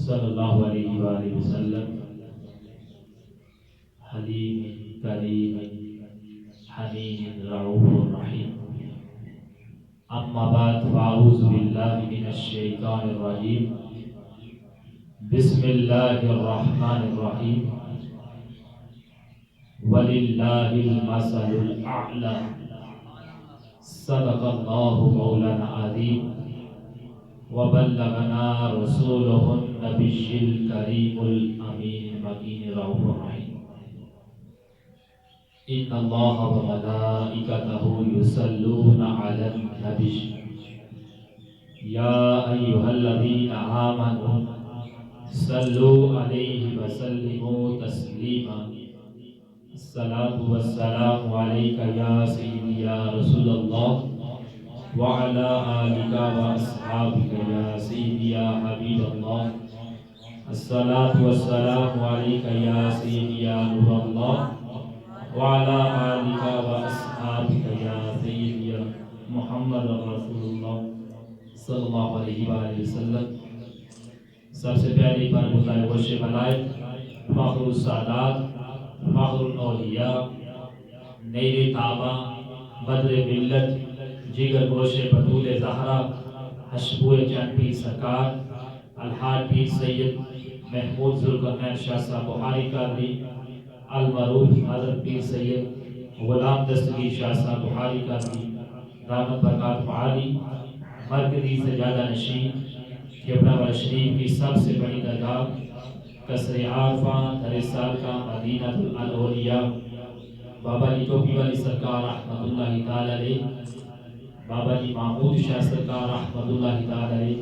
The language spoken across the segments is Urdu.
صلی اللہ علیہ وآلہ وسلم حلیم کریم حنین رؤوف رحیم اما بعد فاعوذ باللہ من الشیطان الرجیم بسم اللہ الرحمن الرحیم وللہ المثل الاعلی صدق اللہ مولانا عظیم وبلغنا رسوله النبی الکریم الامین المکین رؤوف الرحیم ان اللہ وملائکتہ یصلون علی النبی یا ایھا الذین آمنوا صلوا علیہ وسلموا تسلیما الصلاة والسلام علیک یا سیدی یا رسول اللہ وعلى آلك وأصحابك يا سيدي يا حبيب الله الصلاة والسلام عليك يا سيدي يا نور الله وعلى آلك وأصحابك يا سيدي يا محمد رسول الله صلی اللہ علیہ وآلہ وسلم۔ سب سے پیاری برمتائے وش ملائک فخر السادات فخر الاولیاء نیر تابہ بدر ملت جگر گوش بطول زہرا حشبو چند پیر سرکار الحاج پیر سید محمود ذوالقرنین شاہ صاحب بخاری قادری المعروف حضرت پیر سید غلام دستگیر شاہ صاحب بخاری قادری دامت برکات معالی مرکزی سجادہ نشین کیبلا والا شریف کی سب سے بڑی درگاہ قصر عارفہ در سالکہ مدینہ الاولیاء بابا جی ٹوپی والی سرکار رحمت اللہ تعالی علیہ، بابا جی محمود شاہ سرکار رحمت اللہ تعالی علیہ،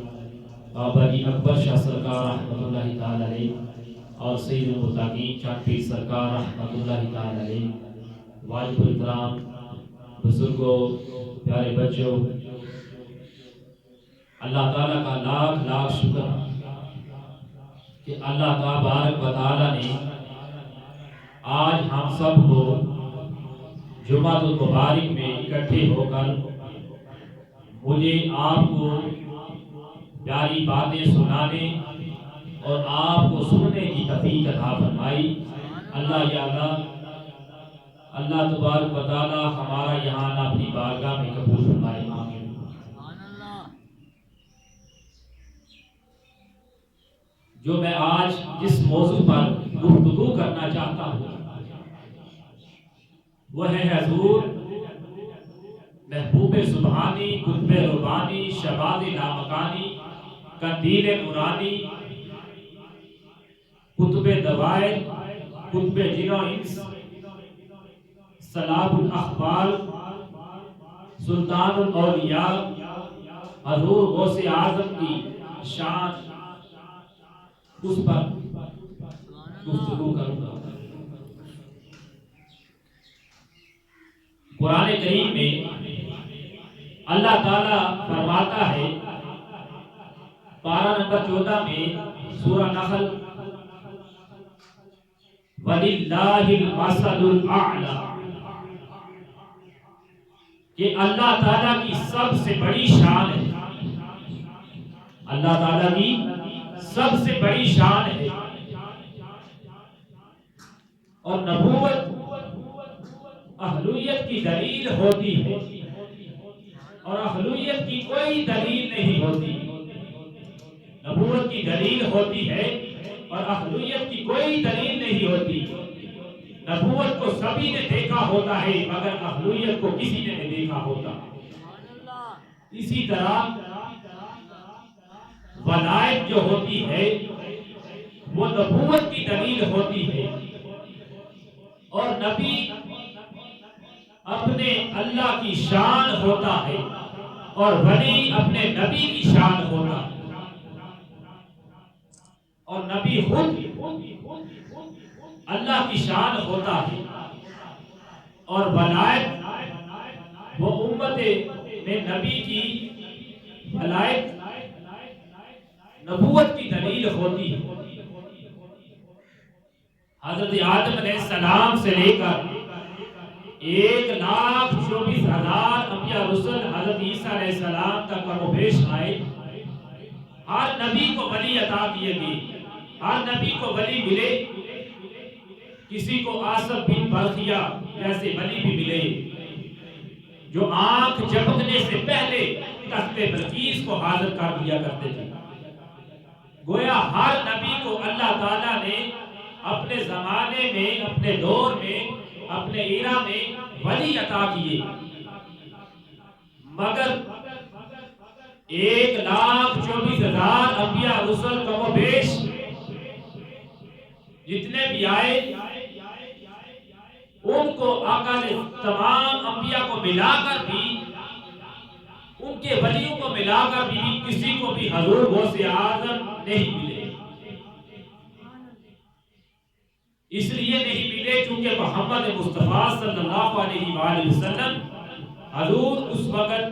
بابا جی اکبر شاہ سرکار رحمت اللہ تعالی علیہ اور سید المتقین چند پیر سرکار رحمت اللہ تعالی علیہ، واجب الاحترام بزرگوں، پیارے بچوں، اللہ تعالیٰ کا لاکھ لاکھ شکر کہ اللہ تبارک و تعالیٰ نے آج ہم سب کو جمعۃ المبارک میں اکٹھے ہو کر مجھے آپ کو پیاری باتیں سنانے اور آپ کو سننے کی توفیق عطا فرمائی۔ اللہ یا اللہ تبارک و تعالی ہمارا یہاں اپنی بارگاہ میں قبول فرمائے، آمین۔ جو میں آج جس موضوع پر گفتگو کرنا چاہتا ہوں وہ ہے حضور محبوب سبحانی قطب ربانی شباب لامکانی قندیل نورانی قطب دوائر قطب جن و انس صلاح الاخبار سلطان الاولیاء حضور غوث اعظم کی شان اس پر گفتگو کروں گا۔ قرآن کریم میں اللہ تعالیٰ فرماتا ہے پارہ نمبر 14 میں سورہ نحل وَلِلَّهِ الْمَثَلُ الْأَعْلَى کہ اللہ تعالیٰ کی سب سے بڑی شان ہے، اللہ تعالیٰ کی سب سے بڑی شان ہے، اور نبوت اہلیت کی دلیل ہوتی ہے اور اہلیت کی کوئی دلیل نہیں ہوتی، نبوت کی دلیل ہوتی ہے اور اہلیت کی کوئی دلیل نہیں ہوتی۔ نبوت کو سبھی نے دیکھا ہوتا ہے مگر اہلیت کو کسی نے نہیں دیکھا ہوتا۔ اسی طرح ولایت جو ہوتی ہے وہ نبوت کی دلیل ہوتی ہے، اور نبی اپنے اللہ کی شان ہوتا ہے اور ولی اپنے نبی کی شان ہوتا ہے، اور نبی خود اللہ کی شان ہوتا ہے، اور ولایت وہ امت میں نبی کی ولایت نبوت کی دلیل ہوتی ہے۔ حضرت آدم علیہ السلام سے لے کر 1,24,000 انبیاء رسل حضرت عیسیٰ علیہ السلام تک کم و بیش آئے، ہر نبی کو ولی عطا کیے گئے، ہر نبی کو ولی ملے، کسی کو آصف بن بلخیہ جیسے ولی بھی ملے جو آنکھ جھپکنے سے پہلے تخت بلقیس کو حاضر کر دیا کرتے تھے۔ گویا ہر نبی کو اللہ تعالیٰ نے اپنے زمانے میں، اپنے دور میں، اپنے ایرا میں ولی عطا کیے، مگر 1,24,000 انبیاء رسل کم و بیش جتنے بھی آئے ان کو آقا نے تمام انبیاء کو ملا کر بھی، ان کے ولیوں کو ملا کر بھی کسی کو بھی حضور غوث اعظم نہیں ملے۔ اس لیے نہیں ملے چونکہ محمد مصطفیٰ صلی اللہ علیہ وآلہ وسلم حضور اس وقت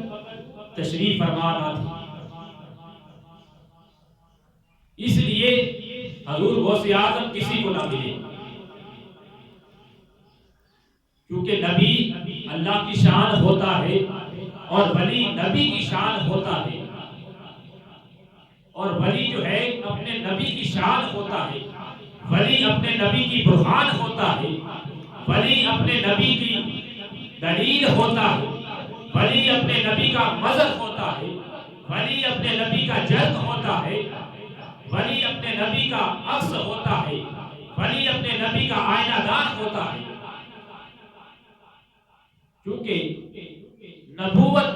تشریف فرما نہ تھے، اس لیے حضور غوث اعظم کسی کو نہ ملے، کیونکہ نبی اللہ کی شان ہوتا ہے اور ولی نبی کی شان ہوتا ہے، اور ولی جو ہے اپنے نبی کی شان ہوتا ہے، ولی اپنے نبی کی برہان ہوتا ہے، ولی اپنے نبی کی دلیل ہوتا ہے، ولی اپنے نبی کا مظہر ہوتا ہے، ولی اپنے نبی کا جرد ہوتا ہے، ولی اپنے نبی کا عکس ہوتا ہے، ولی اپنے نبی کا آئینہ دار ہوتا ہے۔ کیونکہ نبوت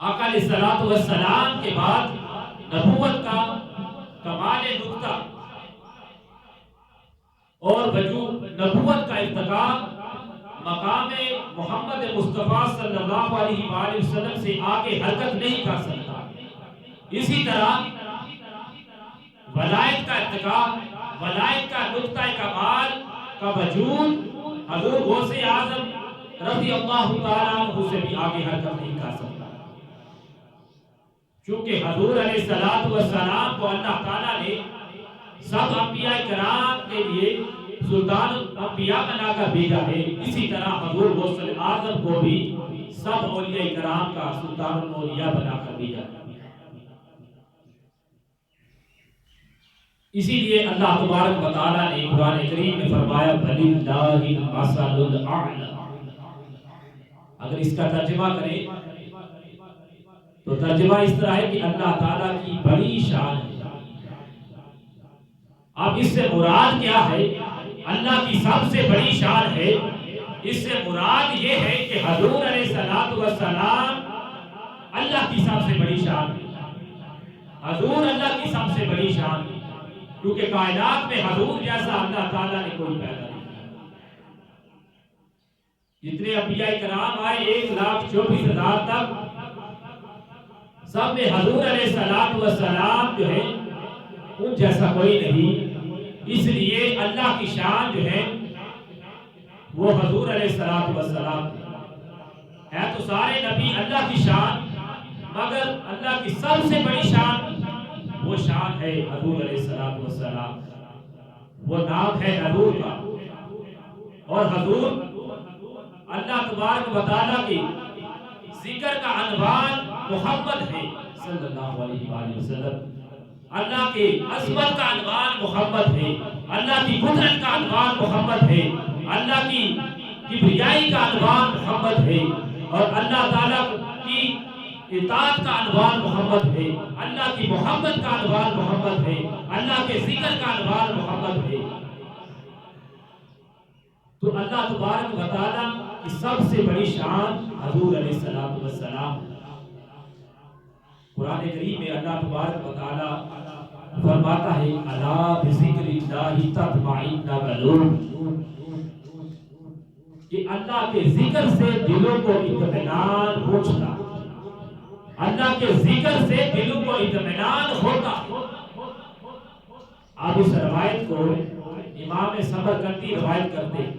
آقا علیہ الصلوۃ والسلام کے بعد نبوت کا کمال نقطہ اور وجود نبوت کا ارتقا مقام محمد مصطفیٰ صلی اللہ علیہ وآلہ وسلم سے آگے حرکت نہیں کر سکتا۔ اسی طرح ولایت کا ارتقا، ولایت کا نقطہ کمال کا وجود حضور غوث اعظم رضی اللہ تعالیٰ عنہ سے بھی آگے حرکت نہیں کر سکتا، چونکہ حضور علیہ الصلوۃ والسلام کو اللہ تعالیٰ نے سب انبیاء کرام کے لیے سلطان الانبیاء بنا کر بھیجا ہے، اسی طرح حضور غوث اعظم کو بھی سب اولیاء کرام کا سلطان الاولیاء بنا کر بھیجا ہے۔ اسی لیے اللہ تبارک و تعالیٰ نے قرآن کریم میں فرمایا وَلِلَّهِ الْمَثَلُ الْأَعْلَى۔ اگر اس کا ترجمہ کریں تو ترجمہ اس طرح ہے کہ اللہ تعالیٰ کی بڑی شان ہے۔ اب اس سے مراد کیا ہے؟ اللہ کی سب سے بڑی شان ہے، اس سے مراد یہ ہے کہ حضور علیہ الصلوۃ والسلام اللہ کی سب سے بڑی شان ہے، حضور اللہ کی سب سے بڑی شان ہے، کیونکہ کائنات میں حضور جیسا اللہ تعالیٰ نے کوئی پیدا نہیں کیا۔ جتنے انبیاء کرام آئے 1,24,000 تک، سب میں حضور علیہ الصلوۃ والسلام جو ہے ان جیسا کوئی نہیں، اس لیے اللہ کی شان جو ہے وہ حضور علیہ الصلوۃ والسلام ہے تو سارے نبی اللہ کی شان، مگر اللہ کی سب سے بڑی شان وہ شان ہے حضور علیہ الصلوۃ والسلام، وہ نام ہے حضور کا، اور حضور اللہ تبارک و تعالیٰ کی ذکر کا عنوان محمد ہے صلی اللہ علیہ وآلہ وسلم، اللہ کی عظمت کا عنوان محمد ہے، اللہ کی قدرت کا عنوان محمد ہے، اللہ کی کبریائی کا عنوان محمد ہے، اور اللہ تعالیٰ کی اطاعت کا عنوان محمد ہے، اللہ کی محبت کا عنوان محمد ہے، اللہ کے ذکر کا عنوان محمد ہے۔ تو اللہ تبارک و تعالیٰ کی سب سے بڑی شان حضور علیہ الصلوۃ والسلام۔ قرآن کریم میں اللہ تبارک و تعالیٰ فرماتا ہے الا بذکر اللہ تطمئن القلوب، کہ اللہ کے ذکر سے دلوں کو اطمینان پہنچتا، اللہ کے ذکر سے دلوں کو اطمینان ہوتا۔ آپ اس روایت کو امام سمرقندی روایت کرتے ہیں،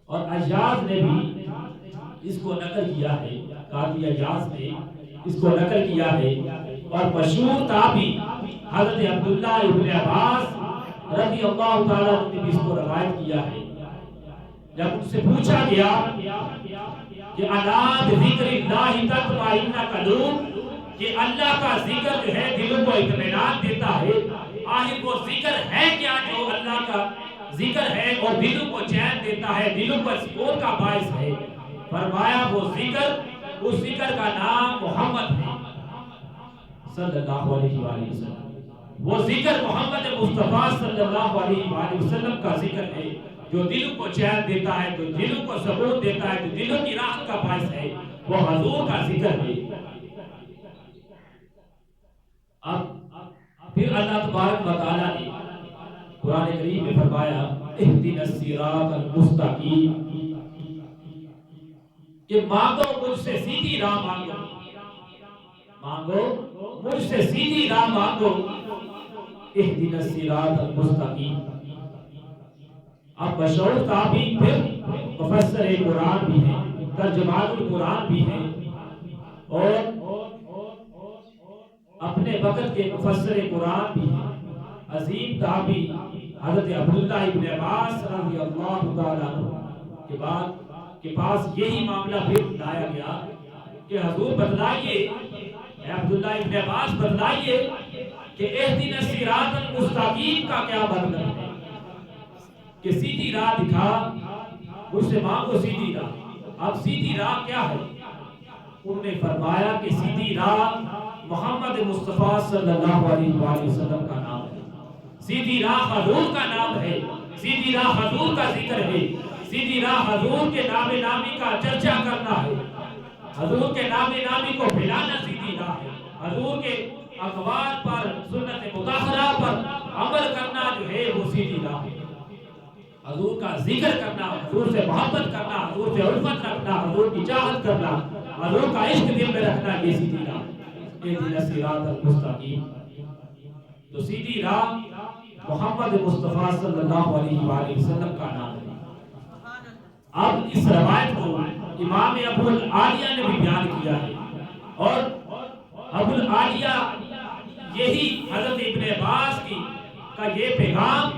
اور عیاض نے بھی اس کو نقل کیا ہے، قاضی عیاض نے اس کو نقل کیا ہے، اور مشہور تابعی حضرت عبداللہ ابن عباس رضی اللہ تعالیٰ عنہ نے بھی اس کو روایت کیا ہے۔ جب ان سے پوچھا گیا کہ الا بذکر اللہ تطمئن القلوب، کہ اللہ کا ذکر جو ہے دلوں کو اطمینان دیتا ہے۔ آخر وہ ذکر ہے کیا جو اللہ کا ذکر ہے اور دلوں کو چین دیتا ہے، دلوں پر سکون کا باعث ہے؟ فرمایا وہ ذکر، اس ذکر کا نام محمد ہے صلی اللہ علیہ وآلہ وسلم۔ وہ ذکر محمد مصطفیٰ صلی اللہ علیہ وآلہ وسلم کا ذکر ہے جو دلوں کو چین دیتا ہے، جو دلوں کو سکون دیتا ہے، جو دلوں کی راحت کا باعث ہے، وہ حضور کا ذکر ہے۔ اب پھر اللہ تبارک و تعالیٰ نے قرآن کریم میں فرمایا اہدنا الصراط المستقیم، کہ مانگو مجھ سے سیدھی راہ، مانگو مجھ سے سیدھی راہ مانگو، اہدنا الصراط المستقیم۔ اب مشہور تابعین پھر مفسر قرآن بھی ہیں، ترجمان القرآن بھی ہیں، اور اپنے وقت کے مفسر قرآن بھی ہیں۔ عظیم تابعی حضرت عبداللہ ابن عباس رضی اللہ تعالیٰ عنہ کے پاس یہی معاملہ پھر لایا گیا کہ حضور بتلائیے، اے عبداللہ ابن عباس بتلائیے کہ اہدنا الصراط المستقیم کا کیا مطلب ہے، کہ سیدھی راہ دکھا، مجھ سے مانگو سیدھی راہ۔ اب سیدھی راہ کیا ہے؟ انہوں نے فرمایا کہ سیدھی راہ محمد مصطفیٰ صلی اللہ علیہ وآلہ وسلم کا نام ہے، سیدھی راہ حضور کا نام ہے، سیدھی راہ حضور کا ذکر ہے، سیدھی راہ حضور کے نام نامی کا چرچا کرنا ہے، حضور کے نام نامی کو پھیلانا سیدھی راہ ہے، حضور کے اقوال پر، سنت مطہرہ پر عمل کرنا جو ہے وہ سیدھی راہ ہے۔ حضور کا ذکر کرنا، حضور سے محبت کرنا، حضور سے الفت رکھنا، حضور کی چاہت کرنا، حضور کا عشق دل میں رکھنا، یہ سیدھی راہ ہے۔ اہدنا الصراط المستقیم، تو سیدھی راہ محمد مصطفیٰ صلی اللہ علیہ وآلہ وسلم کا نام ہے۔ اب اس روایت کو امام ابو العالیہ نے بھی بیان کیا ہے، اور ابو العالیہ یہی حضرت ابن عباس کا یہ پیغام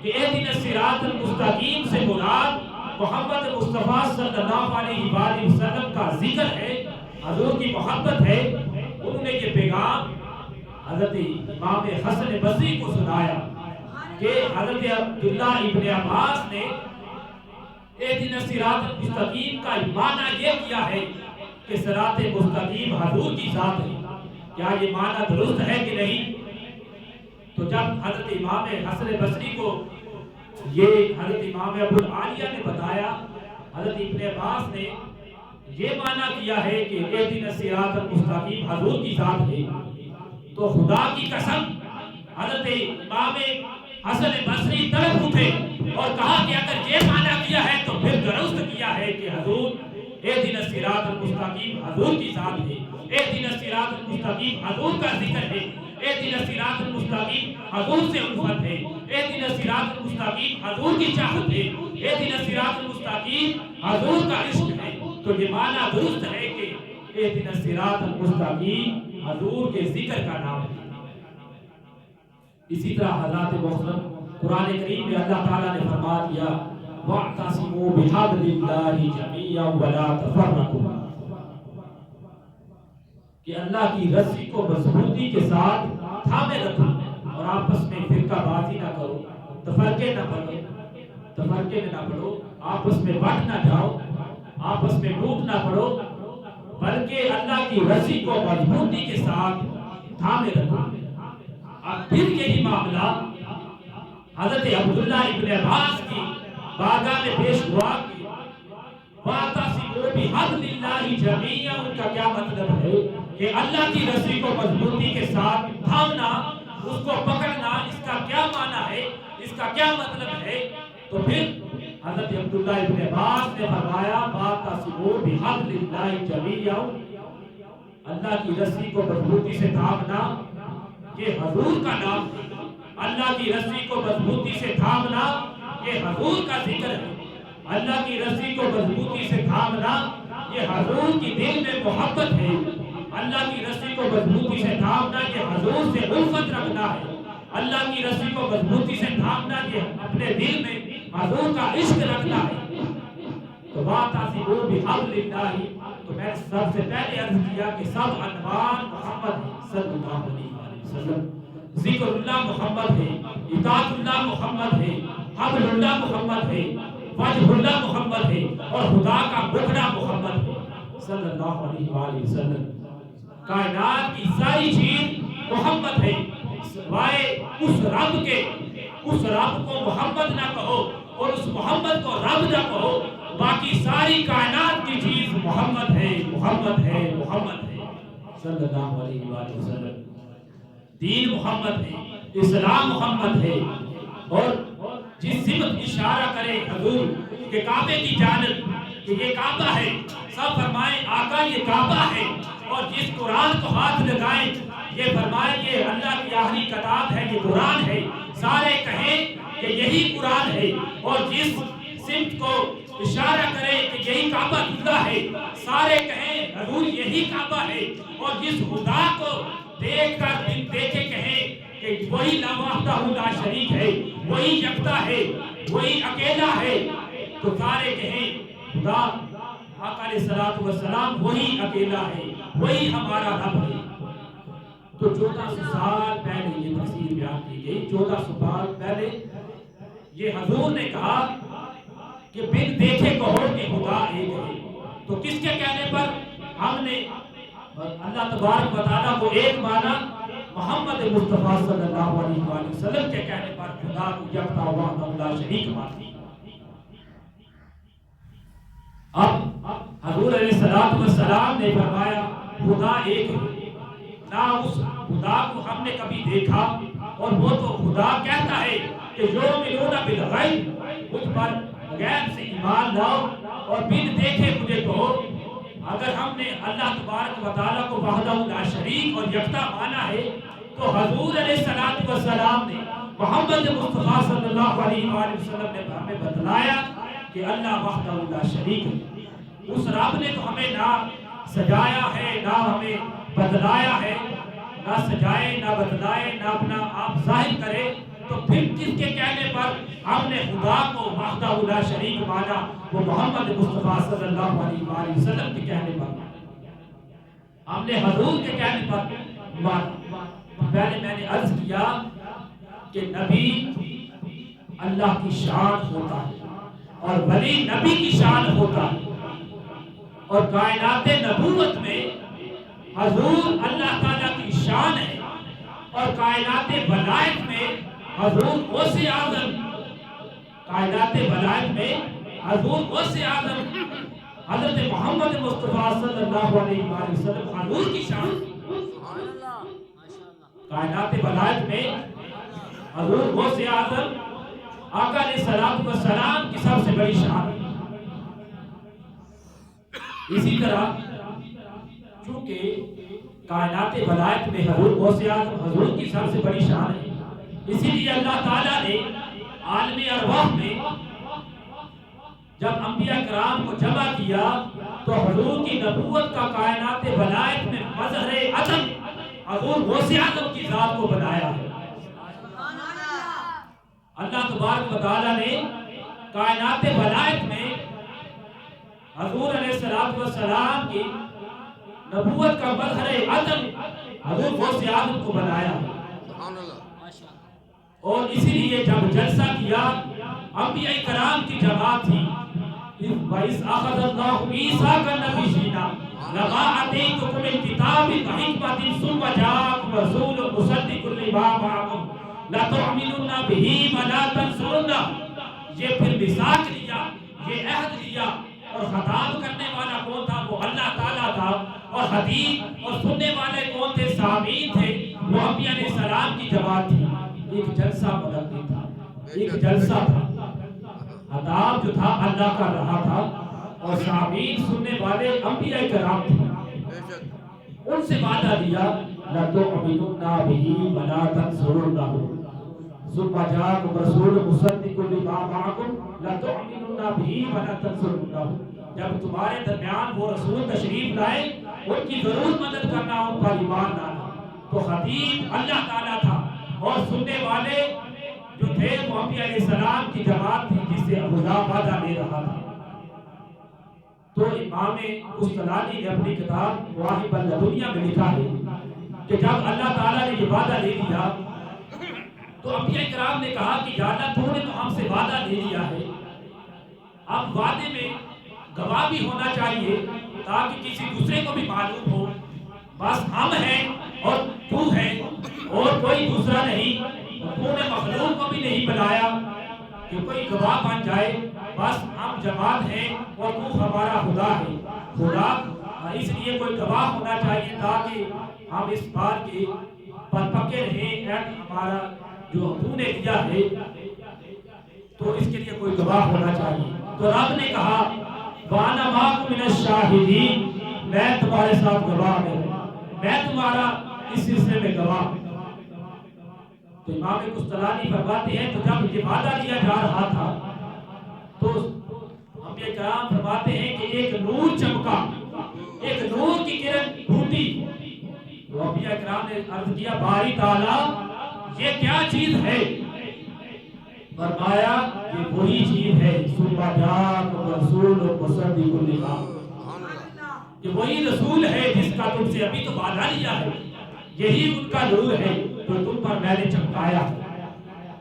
کہ اہدنا الصراط المستقیم سے مراد محمد مصطفیٰ صلی اللہ علیہ وآلہ وسلم کا ذکر ہے، حضور کی محبت ہے، انہوں نے یہ پیغام حضرت امام حسن بصری کو سنایا کہ حضرت عبداللہ ابن عباس نے اہدنا الصراط المستقیم کا معنی یہ کیا ہے کہ صراط مستقیم حضور کی ذات ہے۔ کیا یہ معنی درست ہے کہ نہیں؟ تو جب حضرت امام حسن بصری کو یہ حضرت امام ابو العالیہ نے بتایا، حضرت ابن عباس نے یہ معنی کیا ہے کہ اہدنا الصراط المستقیم حضور کی ذات ہے، تو خدا کی قسم حضرت امام حسن بصری تڑپ اٹھے اور کہا کہ اگر یہ معنی کیا ہے تو پھر درست کیا ہے کہ حضور اہدنا الصراط المستقیم حضور کی ذات ہے، اہدنا الصراط المستقیم حضور کا ذکر ہے، اہدنا الصراط المستقیم حضور سے الفت ہے، اہدنا الصراط المستقیم حضور کی چاہت ہے، اہدنا الصراط المستقیم حضور کا عشق ہے۔ تو یہ معنی درست ہے کہ اہدنا الصراط المستقیم حضور کے ذکر کا نام ہے۔ اسی طرح حضرات محترم قرآن کریم میں اللہ تعالیٰ نے فرما دیا وَاعْتَصِمُوا بِحَبْلِ اللَّهِ جَمِيعًا وَلَا تَفَرَّقُوا، کہ اللہ کی رسی کو مضبوطی کے ساتھ تھامے رکھو اور آپس میں فرقہ بازی نہ کرو، تفرقے نہ پڑھو، تفرقے میں نہ پڑھو، آپس میں بٹ نہ جاؤ، آپس میں ٹوٹ نہ پڑو، بلکہ اللہ کی رسی کو مضبوطی کے ساتھ تھامے رکھو۔ اب پھر یہی معاملہ حضرت عبداللہ ابن عباس کی بارگاہ میں پیش ہوا کہ وَاعْتَصِمُوا بِحَبْلِ اللَّهِ جَمِيعًا، ان کا کیا مطلب ہے کہ اللہ کی رسی کو مضبوطی کے ساتھ تھامنا، اس کو پکڑنا، اس کا کیا معنی ہے، اس کا کیا مطلب ہے؟ تو پھر حضرت عبداللہ ابن عباس نے فرمایا وَاعْتَصِمُوا بِحَبْلِ اللَّهِ جَمِيعًا، اللہ کی رسی کو مضبوطی سے تھامنا یہ حضور کا نام ہے، اللہ کی رسی کو مضبوطی سے تھامنا یہ حضور کا ذکر ہے، اللہ کی رسی کو مضبوطی سے تھامنا یہ حضور کی دل میں محبت ہے، اللہ کی رسی کو مضبوطی سے تھامنا یہ حضور سے الفت رکھنا ہے، اللہ کی رسی کو مضبوطی سے تھامنا یہ اپنے دل میں حضور کا عشق رکھنا ہے۔ تو واعتصموا بحبل اللہ، تو میں نے سب سے پہلے عرض کیا کہ سب عنوان محمد صلی اللہ علیہ وسلم، ذکر اللہ محمد ہے، اطاعت اللہ محمد ہے، حبل اللہ محمد ہے، وجہ اللہ محمد ہے، اور خدا کا بکڑا محمد ہے صلی اللہ علیہ وآلہ وسلم۔ کائنات کی ساری چیز محمد ہے، سوائے اس رب کے، اس رب کو محمد نہ کہو اور اس محمد کو رب نہ کہو، باقی ساری کائنات کی چیز محمد ہے، محمد ہے، محمد ہے صلی اللہ علیہ وآلہ وسلم۔ دین محمد ہے، اسلام محمد ہے، اور جس سمت اشارہ کرے حضور کہ کعبے کی جانب کہ یہ کعبہ ہے، سب فرمائیں آقا یہ کعبہ ہے، اور جس قرآن کو ہاتھ لگائیں یہ فرمائیں یہ اللہ کی آخری کتاب ہے، یہ قرآن ہے، سارے کہیں کہ یہی قرآن ہے، اور جس سمت کو اشارہ کرے کہ یہی کعبہ اللہ ہے، سارے کہیں حضور یہی کعبہ ہے، اور جس خدا کو دیکھ کر دیکھے کہیں کہ وہی لا وحدہ لا شریک ہے، وہی یکتا ہے، وہی اکیلا ہے، تو سارے کہیں خدا آقا علیہ السلام وہی اکیلا ہے، وہی ہمارا رب ہے۔ تو 1400 سال پہلے یہ تفسیر بیان کی گئی، 1400 سال پہلے یہ حضور نے کہا کہ بن دیکھے کہو کہ خدا ایک ہے۔ تو کس کے کہنے پر ہم نے اللہ تبارک و تعالیٰ کو ایک مانا؟ محمد مصطفیٰ صلی اللہ علیہ وآلہ وسلم کے کہنے پر خدا کو یکتا وحدہ لا شریک مانی۔ اب حضور علیہ السلام نے فرمایا خدا ایک ہے، نہ اس خدا کو ہم نے کبھی دیکھا، اور وہ تو خدا کہتا ہے کہ یؤمنون بالغیب، مجھ پر غیب سے ایمان لاؤ اور بن دیکھے مجھے کہو۔ اگر ہم نے اللہ تبارک و تعالیٰ کو وحدہ لا شریک اور یکتا مانا ہے تو حضور علیہ السلام نے، محمد مصطفیٰ صلی اللہ علیہ وآلہ وسلم نے ہمیں بتلایا کہ اللہ وحدہ لا شریک ہے۔ اس رب نے تو ہمیں نہ سجایا ہے، نہ ہمیں بدلایا ہے، نہ سجائے نہ بدلائے، نہ اپنا آپ ظاہر کرے، تو پھر کس کے کہنے پر ہم نے خدا کو وحدہ لا شریک مانا؟ وہ محمد مصطفیٰ صلی اللہ علیہ وآلہ وسلم کے کہنے پر ہم نے حضور کے کہنے پر مانا۔ پہلے میں نے عرض کیا کہ نبی اللہ کی شان ہوتا ہے اور ولی نبی کی شان ہوتا ہے، اور کائنات نبوت میں حضور اللہ تعالیٰ کی شان ہے، اور کائنات ولایت میں حضور غوث اعظم، کائنات ولایت میں حضور غوث اعظم حضرت محمد مصطفیٰ صلی اللہ علیہ وآلہ وسلم حضور کی شان، کائنات ولایت میں حضور غوث اعظم آقا علیہ السلام کی سب سے بڑی شان ہے۔ اسی طرح چونکہ کائنات ولایت میں حضور غوث اعظم حضور کی سب سے بڑی شان ہے، اسی لیے اللہ تعالیٰ نے عالم ارواح میں جب انبیاء کرام کو جمع کیا تو حضور کی نبوت کا کائنات ولایت میں مظہر عظم حضور غوث اعظم کی ذات کو بنایا ہے۔ اللہ تبارک و تعالیٰ نے کائنات ولایت میں حضور علیہ السلام کی نبوت کا مظہر عظم حضور غوث اعظم کو بنایا ہے، اور اسی لیے جب جلسہ کیا انبیاء کرام کی جماعت تھی، وَإِذْ أَخَذَ اللَّهُ مِيثَاقَ النَّبِيِّينَ لَمَا آتَيْتُكُم مِّن كِتَابٍ وَحِكْمَةٍ ثُمَّ جَاءَكُمْ رَسُولٌ مُصَدِّقٌ لِّمَا مَعَكُمْ لَتُؤْمِنُنَّ بِهِ وَلَتَنصُرُنَّهُ۔ یہ پھر میثاق لیا، یہ عہد لیا، اور خطاب کرنے والا کون تھا؟ وہ اللہ تعالیٰ تھا، اور حدیث اور سننے والے کون تھے؟ سامعین تھے، وہ انبیاء علیہ السلام کی جماعت تھی۔ ایک جلسہ منعقد تھا، ایک جلسہ تھا، خطاب جو تھا اللہ کا رہا تھا، اور سامعین سننے والے انبیاء کرام تھے۔ ان سے وعدہ دیا لَتُؤْمِنُنَّ بِهِ وَلَا تَنصُرُنَّهُ ثُمَّ جَاءَكُمْ رَسُولٌ مُصَدِّقٌ لِّمَا مَعَكُمْ لَتُؤْمِنُنَّ بِهِ وَلَا تَنصُرُنَّهُ۔ جب تمہارے درمیان وہ رسول تشریف لائے، ان کی ضرور مدد کرنا، ان پر ایمان لانا۔ تو خطیب اللہ تعالیٰ تھا، اور سننے والے جو تھے وہ انبیاء علیہ السلام کی جماعت تھی، جس سے خدا وعدہ لے رہا تھا۔ تو امام قسطلانی نے اپنی کتاب مواہب اللدنیہ میں لکھا ہے کہ جب اللہ تعالیٰ نے یہ وعدہ لے لیا تو انبیاء کرام نے کہا کہ یا اللہ تو نے تو ہم سے وعدہ لے لیا ہے، اب وعدے میں گواہ بھی ہونا چاہیے تاکہ کسی دوسرے کو بھی معلوم ہو بس ہم ہیں اور تو ہے اور کوئی دوسرا نہیں، اور تو نے مخلوق کو بھی نہیں بنایا کہ کوئی گواہ بن جائے، بس ہم جماعت ہیں اور تو ہمارا خدا ہے، خدا اس لیے کوئی گواہ ہونا چاہیے تاکہ ہم اس بات کے پر پکے رہیں ہمارا جو تو نے دیا ہے تو اس کے لیے کوئی گواہ ہونا چاہیے۔ تو رب نے کہا وَأَنَا مَعَكُم مِّنَ الشَّاهِدِينَ، میں تمہارے ساتھ گواہ ہوں، میں تمہارا اس سلسلے میں گواہ ہوں۔ تو امام قسطلانی فرماتے ہیں تو جب یہ وعدہ لیا جا رہا تھا تو انبیاء کرام فرماتے ہیں کہ ایک نور چمکا، ایک نور کی کرن پھوٹی، تو انبیاء کرام نے عرض کیا باری تعالیٰ یہ کیا چیز ہے؟ فرمایا کہ وہی چیز ہے صبح جاءکم رسول مصدق لما، کہ وہی رسول ہے جس کا تم سے ابھی تو وعدہ لیا ہے، یہی ان کا نور ہے جو تم پر میں نے چمکایا۔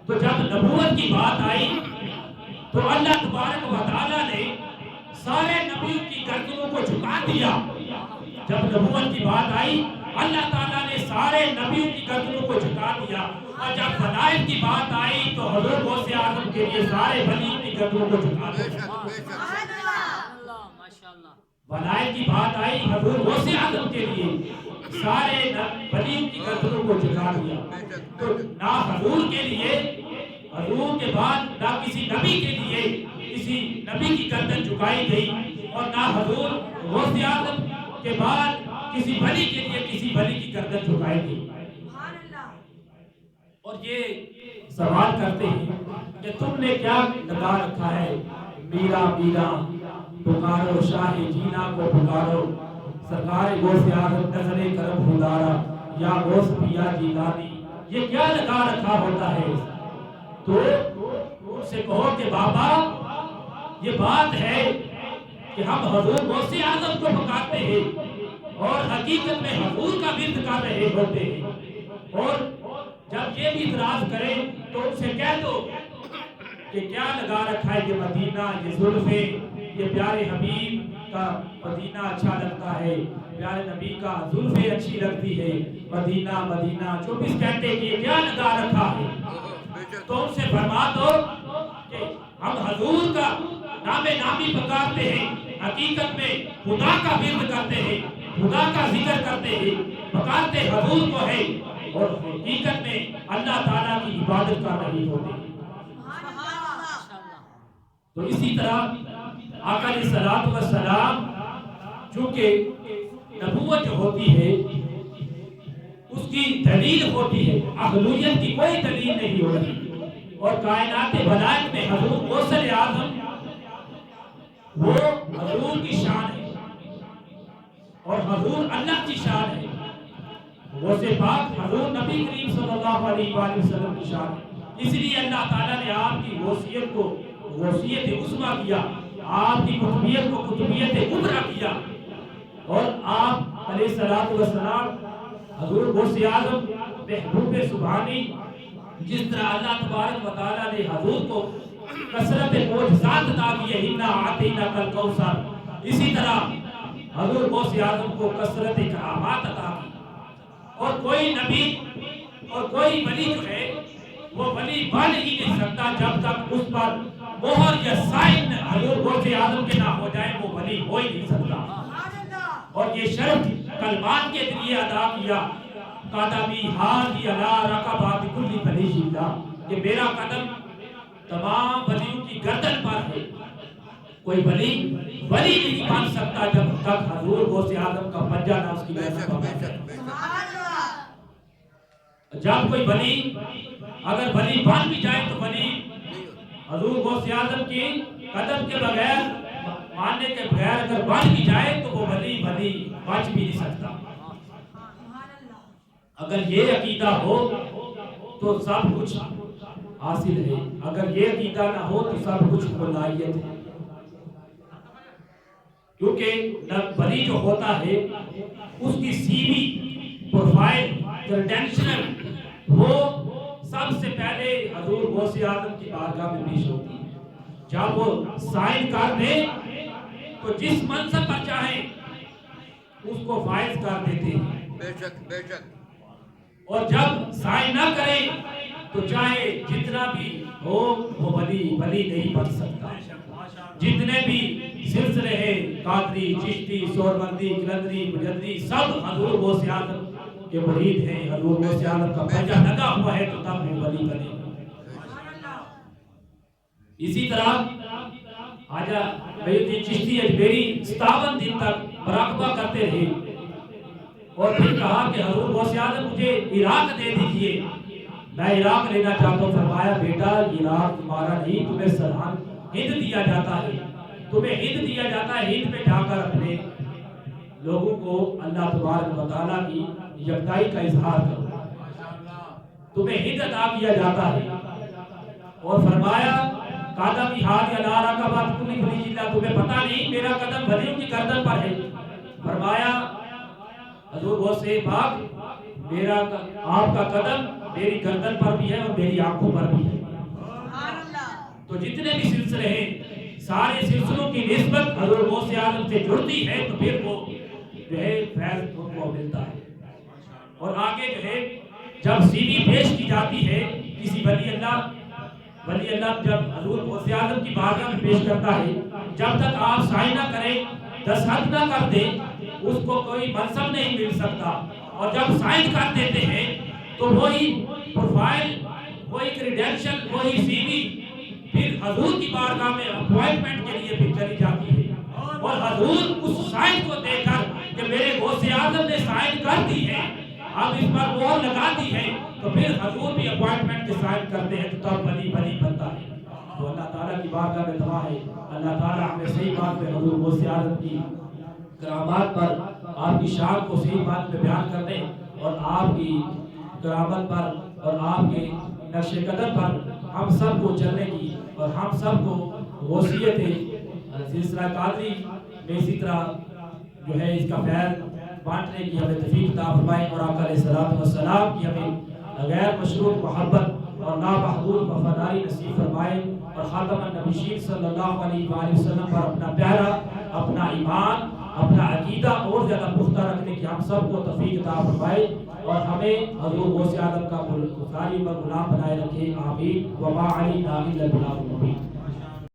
تو جب نبوت کی بات آئی تو اللہ تبارک و تعالیٰ نے سارے نبیوں کی گردنوں کو جھکا دیا۔ جب نبوت کی بات آئی اللہ تعالیٰ نے سارے نبیوں کی گردنوں کو جھکا دیا، اور جب ولایت کی بات آئی تو حضور غوث اعظم کے لیے سارے ولیوں کی گردنوں کو جھکا دیا۔ ولایت کی بات آئی حضور غوث اعظم کے لیے سارے ولیوں کی گردنوں کو جھکا دیا۔ تو نہ حضور کے لیے، حضور کے بعد نہ کسی نبی کے لیے کسی نبی کی گردن جھکائی گئی، اور نہ حضور غوث اعظم کے بعد کسی ولی کے لیے کسی ولی کی گردن جھکائی گئی۔ اور یہ سوال کرتے ہیں کہ تم نے کیا لگا رکھا ہے، میرا میرا پکارو شاہ جینا کو پکارو، سرکار غوث اعظم نظر کرم خدارا یا غوث پیا جیلانی، یہ کیا لگا رکھا ہوتا ہے؟ تو ان سے کہو کہ بابا یہ بات ہے کہ ہم حضور غوث اعظم کو پکارتے ہیں اور حقیقت میں حضور کا ورد کر رہے ہوتے ہیں، اور جب یہ بھی اعتراض کریں تو ان سے کہہ دو کہ کیا لگا رکھا ہے یہ مدینہ، یہ زلفیں، یہ پیارے حبیب کا مدینہ اچھا لگتا ہے، پیارے نبی کا زلفیں اچھی لگتی ہے، مدینہ مدینہ 24 گھنٹے کی کیا لگا رکھا ہے؟ تو ان سے فرما دو کہ ہم حضور کا نام نامی پکارتے ہیں، حقیقت میں خدا کا ورد کرتے ہیں، خدا کا ذکر کرتے ہیں، پکارتے حضور کو ہے، اور حقیقت میں اللہ تعالیٰ کی عبادت کر رہی ہوتے ہیں۔ تو اسی طرح آقا علیہ الصلوۃ والسلام چونکہ نبوت جو ہوتی ہے اس کی دلیل ہوتی ہے، اہلیت کی کوئی دلیل نہیں ہوتی، اور کائنات ولایت میں حضور غوث اعظم وہ حضور کی شان ہے اور حضور اللہ کی شان ہے، غوث پاک حضور نبی کریم صلی اللہ علیہ وآلہ وسلم کی شان ہے۔ اس لیے اللہ تعالیٰ نے آپ کی غوثیت کو غوثیت عظمیٰ کیا، آپ کی قطبیت کو قطبیت کبریٰ کیا، اور آپ علیہ الصلوۃ والسلام حضور غوث اعظم محبوب سبحانی، جس طرح اللہ تبارک و تعالیٰ نے حضور کو کثرت معجزات عطا کی، اِنَّا أَعْطَيْنَاكَ الْكَوْثَرَ، اسی طرح حضور غوث اعظم کو کثرت کرامات عطا کی، اور کوئی نبی اور کوئی ولی جو ہے وہ ولی بن ہی نہیں سکتا جب تک اس پر مہر یا سائن حضور غوث اعظم کے نہ ہو جائے، وہ ولی ہو ہی نہیں سکتا۔ اور یہ شرط کلمات کے ذریعے ادا کیا، قدمی ہادی علی رقبات کل ولی اللہ، کہ میرا قدم تمام ولیوں کی گردن پر ہے، کوئی ولی نہیں بن سکتا جب تک حضور غوث اعظم کا پنجہ نہ اس کی گردن پر ہے۔ جب کوئی ولی اگر ولی بن بھی جائے تو ولی حضور غوث اعظم کی قدم کے بغیر، ماننے کے بغیر اگر بن بھی جائے تو وہ ولی بچ بھی نہیں سکتا۔ اگر یہ عقیدہ ہو تو سب کچھ حاصل ہے، اگر یہ عقیدہ نہ ہو تو سب کچھ ملائیت ہے۔ کیونکہ ولی جو ہوتا ہے اس کی سی وی پروفائل کریڈینشیل وہ سب سے پہلے حضور غوث اعظم کی بارگاہ میں پیش ہوتی ہے. جب وہ سائن کر دے تو جس منصب پر چاہیں اس کو فائز کر دیتے ہیں. بے شک بے شک. اور جب سائن نہ کریں تو چاہے جتنا بھی ہو وہ ولی نہیں بن سکتا. جتنے بھی سلسلے ہیں قادری، چشتی، سوربندی، قلندری، مجددی، سب حضور غوث اعظم کے مرید ہیں. حضور غوث اعظم کا پنجہ لگا ہوا ہے تو تب وہ ولی بنے. اسی طرح خواجہ محی الدین چشتی اجمیری 57 دن تک مراقبہ کرتے رہے اور پھر کہا کہ حضور غوث اعظم مجھے عراق دے دیجئے، میں عراق لینا چاہتا ہوں. فرمایا بیٹا عراق تمہارا نہیں، تمہیں سرحد ہند دیا جاتا ہے، تمہیں ہند دیا جاتا ہے. ہند میں جا کر اپنے لوگوں کو اللہ تبارک و تعالیٰ کی یکتائی کا اظہار کرو، تمہیں ہند عطا کیا جاتا ہے. اور فرمایا قدم ہاتھ یا کا بات کلی بلی جلدہ، تمہیں پتہ نہیں میرا قدم ولیوں کی گردن پر ہے. فرمایا حضور غوث پاک میرا آپ کا قدم میری گردن پر بھی ہے اور میری آنکھوں پر بھی ہے. تو جتنے بھی سلسلے ہیں سارے سلسلوں کی نسبت حضور غوث اعظم سے جڑتی ہے تو پھر وہ جو ہے فیض کو ملتا ہے. اور آگے جو ہے جب سی وی پیش کی جاتی ہے کسی ولی اللہ جب حضور غوث اعظم کی بارگاہ میں پیش کرتا ہے، جب تک آپ سائن نہ کریں، دستخط نہ کر دیں، اس کو کوئی منصب نہیں مل سکتا. اور جب سائن کر دیتے ہیں تو وہی پروفائل، وہی کریڈینشل، وہی سی وی پھر حضور کی بارگاہ میں اپوائنٹمنٹ کے لیے پھر چلی جاتی ہے. اور حضور اس سائن کو دیکھ کر کہ میرے غوث اعظم نے سائن کر دی ہے، اب اس پر مہر لگا دی ہے، تو پھر حضور بھی اپوائنٹمنٹ کے سائن کرتے ہیں تو تب ولی بنتا ہے. تو اللہ تعالیٰ کی بارگاہ میں دعا ہے اللہ تعالیٰ ہمیں صحیح بات میں حضور غوث اعظم کی کرامات پر، آپ کی شان کو صحیح بات میں بیان کرنے اور آپ کی کرامت پر اور آپ کے نقش قدم پر ہم سب کو چلنے کی اور ہم سب کو وصیت سلسلہ قادری میں اسی طرح جو ہے اس کا فیض بانٹنے کی ہمیں توفیق عطا فرمائے. اور آقا علیہ الصلوۃ والسلام کی ہمیں غیر مشروط محبت اور نامحدود وفاداری نصیب فرمائے. اور خاتم النبیین صلی اللہ علیہ وآلہ وسلم پر اپنا پیارا، اپنا ایمان، اپنا عقیدہ اور زیادہ پختہ رکھنے کی ہم سب کو توفیق عطا فرمائے اور ہمیں حضور غوث اعظم کا ساری پر غلام بنائے رکھے. آمین. وما علینا الا البلاغ المبین.